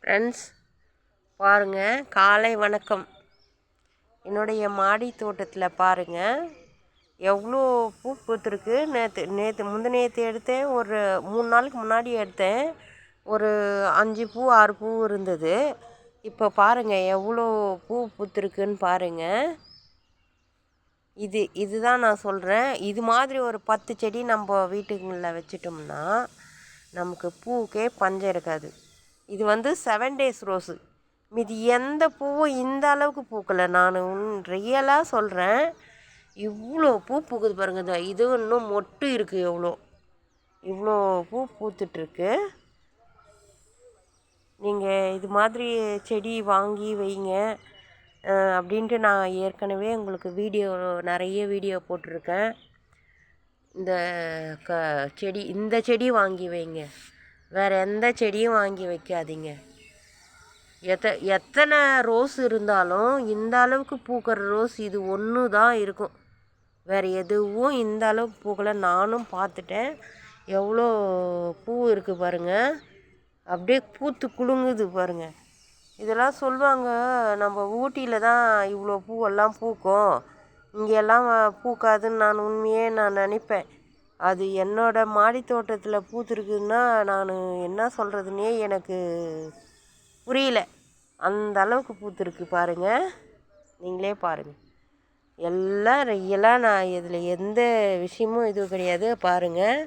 Friends பாருங்கள், காலை வணக்கம். என்னுடைய மாடி தோட்டத்தில் பாருங்கள் எவ்வளோ பூ பூத்துருக்கு. முந்தினேற்று எடுத்தேன், ஒரு 3 நாளுக்கு முன்னாடி எடுத்தேன். ஒரு 5 பூ 6 பூ இருந்தது. இப்போ பாருங்கள் எவ்வளோ பூ பூத்துருக்குன்னு பாருங்கள். இதுதான் நான் சொல்கிறேன். இது மாதிரி ஒரு 10 செடி நம்ம வீட்டுங்களில் வச்சிட்டோம்னா நமக்கு பூவுக்கே பஞ்சம் இருக்காது. இது வந்து 7 டேஸ் ரோஸு. மீதி எந்த பூவும் இந்த அளவுக்கு பூக்கலை. நான் ரியலாக சொல்கிறேன். இவ்வளோ பூ பூக்குது பாருங்க. இது இன்னும் மொட்டு இருக்குது. இவ்வளோ பூ பூத்துட்ருக்கு. நீங்கள் இது மாதிரி செடி வாங்கி வைங்க அப்படின்ட்டு நான் ஏற்கனவே உங்களுக்கு நிறைய வீடியோ போட்டிருக்கேன். இந்த செடி வாங்கி வைங்க, வேறு எந்த செடியும் வாங்கி வைக்காதீங்க. எத்தனை ரோஸ் இருந்தாலும் இந்த அளவுக்கு பூக்கிற ரோஸ் இது ஒன்று தான் இருக்கும். வேறு எதுவும் இந்த அளவுக்கு பூக்கலை. நானும் பார்த்துட்டேன். எவ்வளோ பூ இருக்குது பாருங்கள். அப்படியே பூத்து குலுங்குது பாருங்கள். இதெல்லாம் சொல்லுவாங்க, நம்ம ஊட்டியில் தான் இவ்வளோ பூவெல்லாம் பூக்கும், இங்கெல்லாம் பூக்காதுன்னு நான் நினைப்பேன். அது என்னோடய மாடி தோட்டத்தில் பூத்துருக்குன்னா நான் என்ன சொல்கிறதுனே எனக்கு புரியல. அந்த அளவுக்கு பூத்துருக்கு பாருங்கள். நீங்களே பாருங்கள். எல்லாம் நான் இதில் எந்த விஷயமும் இது கிடையாது. பாருங்கள்,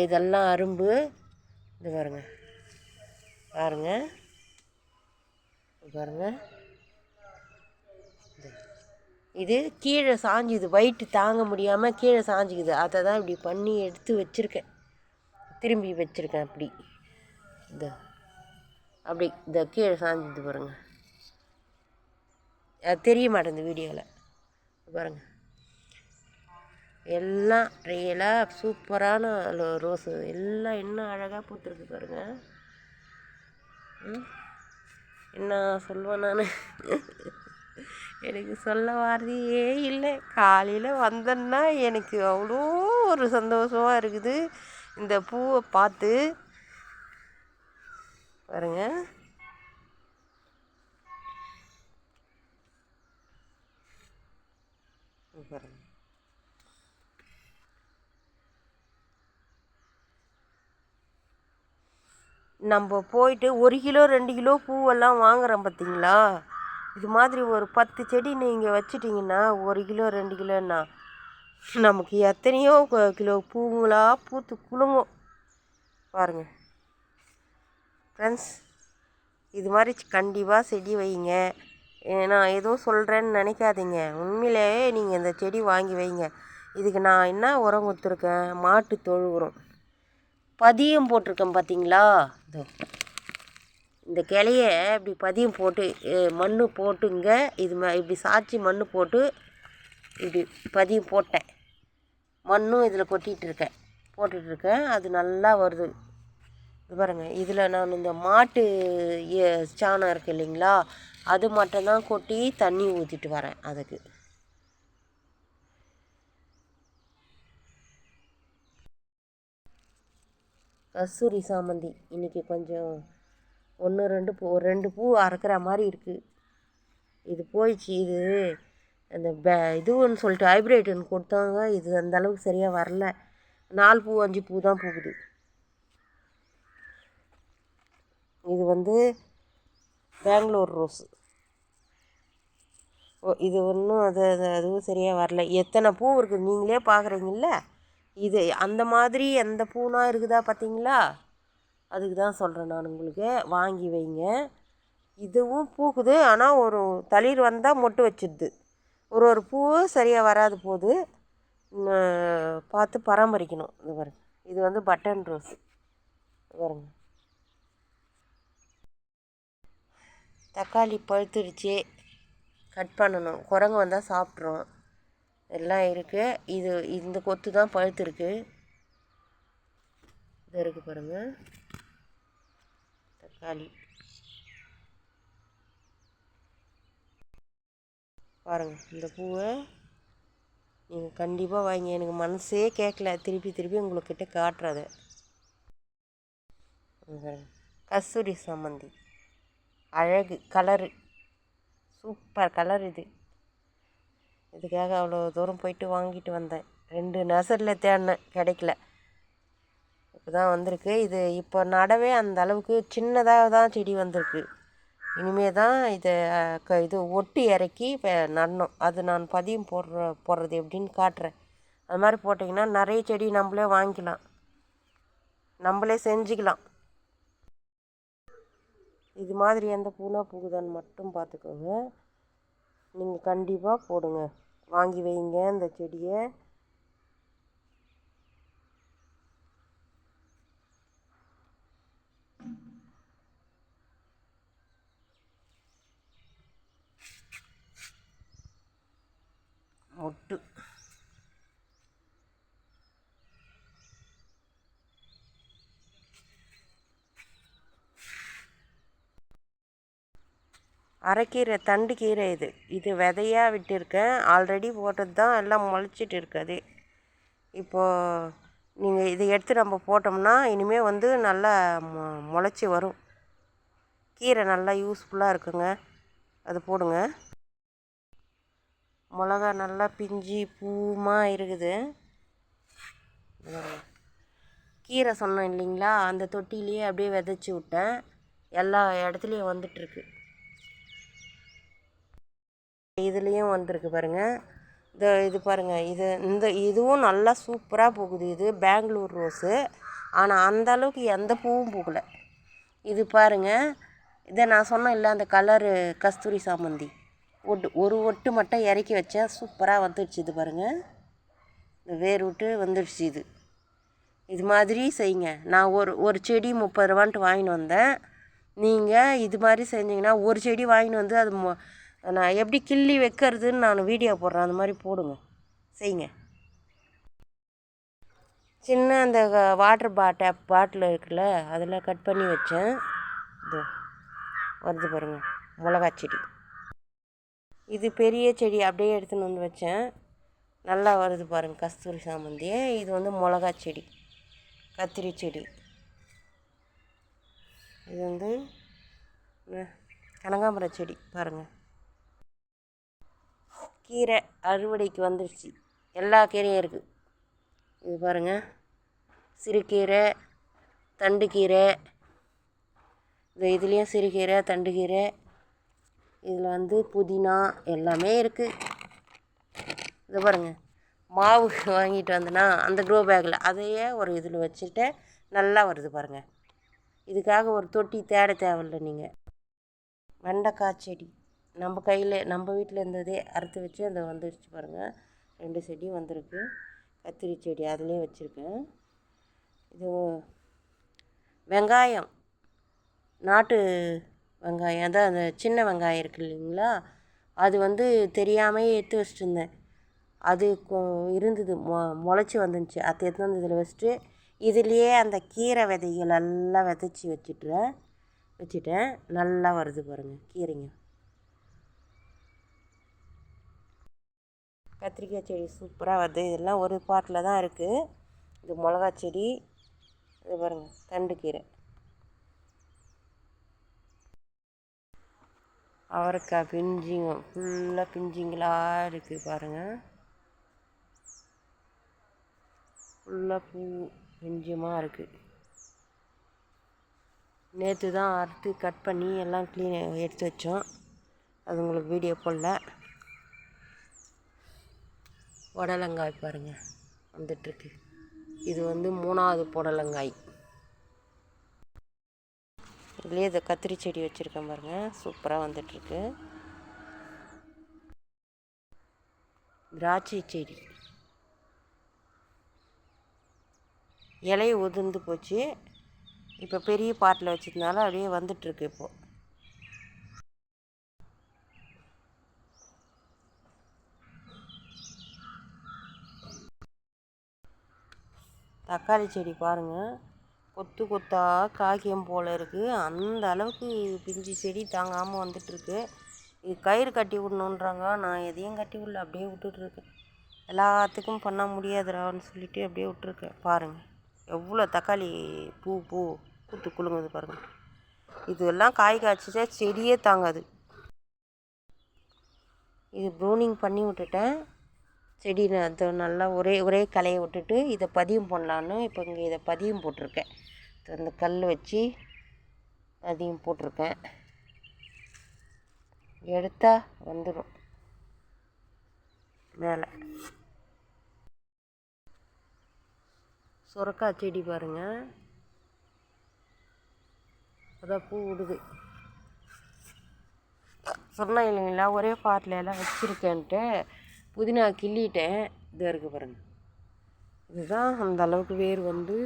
இதெல்லாம் அரும்பு. இது பாருங்கள் இது கீழே சாஞ்சுது. வயிட்டு தாங்க முடியாமல் கீழே சாஞ்சிக்குது. அதை தான் இப்படி பண்ணி எடுத்து வச்சுருக்கேன், திரும்பி வச்சுருக்கேன். அப்படி இந்த கீழே சாஞ்சுது பாருங்கள். அது தெரிய மாட்டேங்குது வீடியோவில். பாருங்கள், எல்லாம் ரியலாக சூப்பரான ரோஸு. எல்லாம் இன்னும் அழகாக பூத்துருக்கு பாருங்கள். என்ன சொல்லுவேன் நான், எனக்கு சொல்ல வார்த்தையே இல்லை. காலையில் வந்தேன்னா எனக்கு அவ்வளோ ஒரு சந்தோஷமாக இருக்குது இந்த பூவை பார்த்து. பாருங்க, பாருங்க. நம்ம போயிட்டு 1 கிலோ 2 கிலோ பூவெல்லாம் வாங்குகிறோம் பார்த்தீங்களா. இது மாதிரி ஒரு 10 செடி நீங்கள் வச்சிட்டிங்கன்னா 1 கிலோ 2 கிலோன்னா நமக்கு எத்தனையோ கிலோ பூங்களாக பூத்து குலுங்கும் பாருங்கள். ஃப்ரெண்ட்ஸ், இது மாதிரி கண்டிப்பாக செடி வைங்க. நான் எதுவும் சொல்கிறேன்னு நினைக்காதீங்க. உண்மையிலே நீங்கள் இந்த செடி வாங்கி வைங்க. இதுக்கு நான் என்ன உரம் கொடுத்துருக்கேன், மாட்டு தொழு உரம் பதியம் போட்டிருக்கேன் பார்த்தீங்களா. இந்த கிளையை இப்படி பதியம் போட்டு மண் போட்டுங்க. இப்படி சாய்ச்சி மண் போட்டு இப்படி பதியம் போட்டேன். மண்ணும் இதில் போட்டுட்ருக்கேன். அது நல்லா வருது. இது பாருங்கள், இதில் நான் இந்த மாட்டு சாணம் இருக்குது இல்லைங்களா, அது மட்டும்தான் கொட்டி தண்ணி ஊற்றிட்டு வரேன். அதுக்கு கஸ்தூரி சாமந்தி இன்றைக்கி கொஞ்சம் 2 பூ அறுக்கிற மாதிரி இருக்குது. இது போயிடுச்சு. இது அந்த இதுன்னு சொல்லிட்டு ஹைப்ரிட்னு கொடுத்தாங்க. இது அந்த அளவுக்கு சரியாக வரல. 4 பூ 5 பூ தான் பூக்குது. இது வந்து பெங்களூர் ரோஸு. இது ஒன்றும் அதுவும் சரியாக வரல. எத்தனை பூ இருக்குது நீங்களே பார்க்குறீங்கள. இது அந்த மாதிரி எந்த பூனா இருக்குதா பார்த்தீங்களா. அதுக்கு தான் சொல்கிறேன் நான் உங்களுக்கு, வாங்கி வைங்க. இதுவும் பூக்குது, ஆனால் ஒரு தளிர் வந்தால் மொட்டு வச்சிடுது. ஒரு பூ சரியாக வராது போது பார்த்து பராமரிக்கணும். இது பாருங்க, இது வந்து பட்டன் ரோஸ். பாருங்க, தக்காளி பழுத்துடுச்சு, கட் பண்ணணும். குரங்கு வந்தால் சாப்பிட்றோம். எல்லாம் இருக்குது. இந்த கொத்து தான் பழுத்துருக்கு. இது இருக்குது பாருங்கள், தக்காளி பாருங்கள். இந்த பூவை நீங்கள் கண்டிப்பாக வாங்கி, எனக்கு மனசே கேட்கல திருப்பி உங்கள்கிட்ட காட்டுறது. கஸ்தூரி சாமந்தி. அழகு கலரு, சூப்பர் கலர் இது. இதுக்காக அவ்வளோ தூரம் போயிட்டு வாங்கிட்டு வந்தேன். 2 நர்சரியில் தேடினேன், கிடைக்கல. இப்போ தான் வந்திருக்கு. இது இப்போ நடவே அந்த அளவுக்கு சின்னதாக தான் செடி வந்திருக்கு. இனிமே தான் இதை இது ஒட்டி இறக்கி நடணும். அது நான் பதியம் போடுறது எப்படின்னு காட்டுறேன். அது மாதிரி போட்டிங்கன்னா நிறைய செடி நம்மளே வாங்கிக்கலாம், நம்மளே செஞ்சுக்கலாம். இது மாதிரி எந்த பூனா பூகுதான்னு மட்டும் பார்த்துக்கோங்க. நீங்கள் கண்டிப்பாக போடுங்க, வாங்கி வைங்க இந்த செடியை. மொட்டு அரைக்கீரை, தண்டு கீரை. இது விதையாக விட்டுருக்கேன். ஆல்ரெடி போட்டது தான், எல்லாம் முளைச்சிட்டு இருக்குது. இப்போது நீங்கள் இதை எடுத்து நம்ம போட்டோம்னா இனிமேல் வந்து நல்லா முளைச்சி வரும். கீரை நல்லா யூஸ்ஃபுல்லாக இருக்குங்க, அது போடுங்க. மிளகா நல்லா பிஞ்சு பூமாக இருக்குது. கீரை சொன்னேன் இல்லைங்களா, அந்த தொட்டிலேயே அப்படியே விதைச்சி விட்டேன். எல்லா இடத்துலையும் வந்துட்டுருக்கு. இதுலேயும் வந்திருக்கு பாருங்கள். இது பாருங்கள், இதுவும் நல்லா சூப்பராக பூக்குது. இது பெங்களூர் ரோஸு. ஆனால் அந்த அளவுக்கு எந்த பூவும் பூக்கலை. இது பாருங்கள், இதை நான் சொன்னேன் இல்லை, அந்த கலரு கஸ்தூரி சாமந்தி ஒரு ஒட்டு மட்டும் இறக்கி வச்சேன், சூப்பராக வந்துடுச்சு. இது பாருங்கள், இந்த வேர் விட்டு வந்துடுச்சு. இது மாதிரி செய்யுங்க. நான் ஒரு செடி 30 ரூபான்ட்டு வாங்கின்னு வந்தேன். நீங்கள் இது மாதிரி செஞ்சிங்கன்னா ஒரு செடி வாங்கின்னு வந்து அது நான் எப்படி கிள்ளி வைக்கிறதுன்னு நான் வீடியோ போடுறேன், அந்த மாதிரி போடுங்க, செய்யுங்க. சின்ன அந்த வாட்டர் பாட்டில் இருக்குல்ல, அதில் கட் பண்ணி வச்சேன். இது வருது பாருங்கள், மிளகா செடி. இது பெரிய செடி அப்படியே எடுத்துன்னு வந்து வச்சேன், நல்லா வருது பாருங்கள் கஸ்தூரி சாமந்தி. இது வந்து மிளகா செடி, கத்திரி செடி. இது வந்து கனகாம்பர செடி பாருங்கள். கீரை அறுவடைக்கு வந்துடுச்சு, எல்லா கீரையும் இருக்குது. இது பாருங்கள், சிறுகீரை, தண்டு கீரை. இதுலேயும் சிறுகீரை, தண்டு கீரை. இதில் வந்து புதினா எல்லாமே இருக்குது. இது பாருங்கள், மாவு வாங்கிட்டு வந்தேன்னா அந்த க்ரோ பேக்கில் அதையே ஒரு இதில் வச்சுட்டு நல்லா வருது பாருங்கள். இதுக்காக ஒரு தொட்டி தேட தேவையில்லை நீங்கள். வெண்டைக்காய் செடி நம்ம கையில், நம்ம வீட்டில் இருந்ததே அறுத்து வச்சு அந்த வந்துடுச்சு பாருங்கள். 2 செடி வந்திருக்கு. கத்திரி செடி அதுலேயே வச்சுருக்கேன். இது வெங்காயம், நாட்டு வெங்காயம், அதான் அந்த சின்ன வெங்காயம் இருக்குது இல்லைங்களா, அது வந்து தெரியாமல் எடுத்து வச்சுட்டு இருந்தேன். அது இருந்தது, முளைச்சி வந்துருந்துச்சு. அதை எடுத்து வந்து இதில் வச்சுட்டு இதுலேயே அந்த கீரை விதைகள் எல்லாம் விதைச்சி வச்சுட்டேன். நல்லா வருது பாருங்கள் கீரைங்க. கத்திரிக்காய் செடி சூப்பராக வருது. இதெல்லாம் ஒரு பாட்டில் தான் இருக்குது. இது மிளகா செடி. இது பாருங்கள், தண்டு கீரை. அவரைக்காய் பிஞ்சிங்க, ஃபுல்லாக பிஞ்சிங்களாக இருக்குது பாருங்கள். ஃபுல்லாக பூ பிஞ்சுமாக இருக்குது. நேற்று தான் அறுத்து கட் பண்ணி எல்லாம் க்ளீன் எடுத்து வச்சோம். அது உங்களுக்கு வீடியோ போடல. புடலங்காய் பாருங்கள் வந்துட்டுருக்கு. இது வந்து 3வது புடலங்காய். இதுலேயே இதை கத்திரி செடி வச்சுருக்கேன் பாருங்கள், சூப்பராக வந்துட்டுருக்கு. திராட்சை செடி இலையை உதிர்ந்து போச்சு. இப்போ பெரிய பாட்டில் வச்சதுனால அப்படியே வந்துட்டுருக்கு. இப்போது தக்காளி செடி பாருங்கள், கொத்து கொத்தாக காய்க்கும் போல் இருக்குது. அந்த அளவுக்கு பிஞ்சு செடி தாங்காமல் வந்துட்டுருக்கு. இது கயிறு கட்டி விடணுன்றாங்க, நான் எதையும் கட்டி விடல, அப்படியே விட்டுட்ருக்கேன். எல்லாத்துக்கும் பண்ண முடியாதுடான்னு சொல்லிவிட்டு அப்படியே விட்டுருக்கேன். பாருங்கள் எவ்வளோ தக்காளி பூ பூத்து குலுங்குது பாருங்கள். இதெல்லாம் காய் காய்ச்சிச்சா செடியே தாங்காது. இது ப்ரூனிங் பண்ணி விட்டுட்டேன். செடி அது நல்லா ஒரே களையை விட்டுட்டு இதை பதியம் பண்ணலான்னு இப்போ இங்கே இதை பதியம் போட்டிருக்கேன். அந்த கல் வச்சு பதியம் போட்டிருக்கேன். எடுத்தால் வந்துடும் மேலே. சுரக்காய் செடி பாருங்கள், அதான் பூ விடுது. சொன்னேன் இல்லைங்களா ஒரே பாட்டில் எல்லாம் வச்சுருக்கேன்ட்டு. புதினா கிள்ளிட்டேன், இதாக இருக்குது பாருங்கள். இதுதான் அந்த அளவுக்கு வேர் வந்து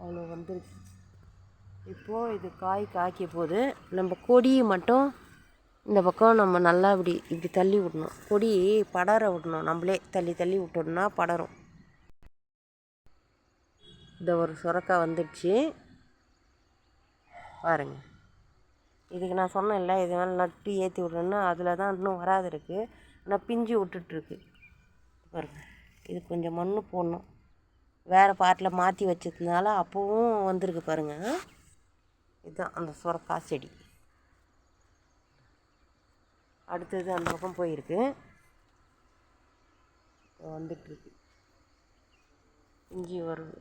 அவ்வளோ வந்துருக்கு. இப்போது இது காய் காய்க்க போது நம்ம கொடியை மட்டும் இந்த பக்கம் நம்ம நல்லா இப்படி தள்ளி விடணும். கொடி படர விடணும், நம்மளே தள்ளி விட்டோம்னா படரும். இந்த ஒரு சுரக்காய் வந்துடுச்சு பாருங்கள். இதுக்கு நான் சொன்னேன்ல இது மேலே நட்டு ஏற்றி விட்றேன்னு, அதில் தான் இன்னும் வராது இருக்குது. ஆனால் பிஞ்சு விட்டுட்ருக்கு பாருங்கள். இது கொஞ்சம் மண் போடணும், வேறு பாட்டில் மாற்றி வச்சதுனால அப்போவும் வந்திருக்கு பாருங்கள். இதுதான் அந்த சுரக்காய் செடி. அடுத்தது அந்த பக்கம் போயிருக்கு, வந்துட்டுருக்கு. பிஞ்சு வருது,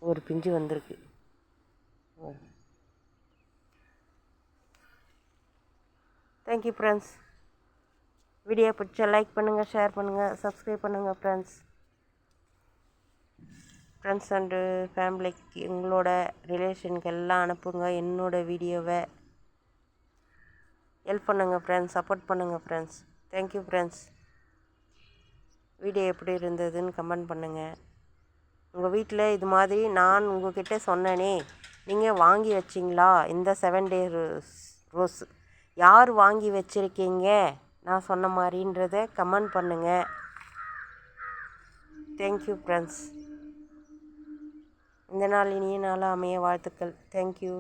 ஒரு பிஞ்சு வந்திருக்கு. Thank you friends. வீடியோ பிடிச்சா லைக் பண்ணுங்கள், ஷேர் பண்ணுங்கள், சப்ஸ்கிரைப் பண்ணுங்கள் ஃப்ரெண்ட்ஸ் அண்டு ஃபேமிலிக்கு உங்களோட ரிலேஷனுக்கு எல்லாம் அனுப்புங்க என்னோடய வீடியோவை. ஹெல்ப் பண்ணுங்கள் ஃப்ரெண்ட்ஸ், சப்போர்ட் பண்ணுங்கள் ஃப்ரெண்ட்ஸ். Thank you friends. வீடியோ எப்படி இருந்ததுன்னு கமெண்ட் பண்ணுங்கள். உங்கள் வீட்டில் இது மாதிரி நான் உங்கள்கிட்ட சொன்னேனே, நீங்கள் வாங்கி வச்சிங்களா? இந்த 7 டே ரோஸ் யார் வாங்கி வச்சுருக்கீங்க நான் சொன்ன மாதிரின்றதை கமெண்ட் பண்ணுங்கள். Thank you friends. இந்த நாள் இனிய நாளாக அமைய வாழ்த்துக்கள். தேங்க்யூ.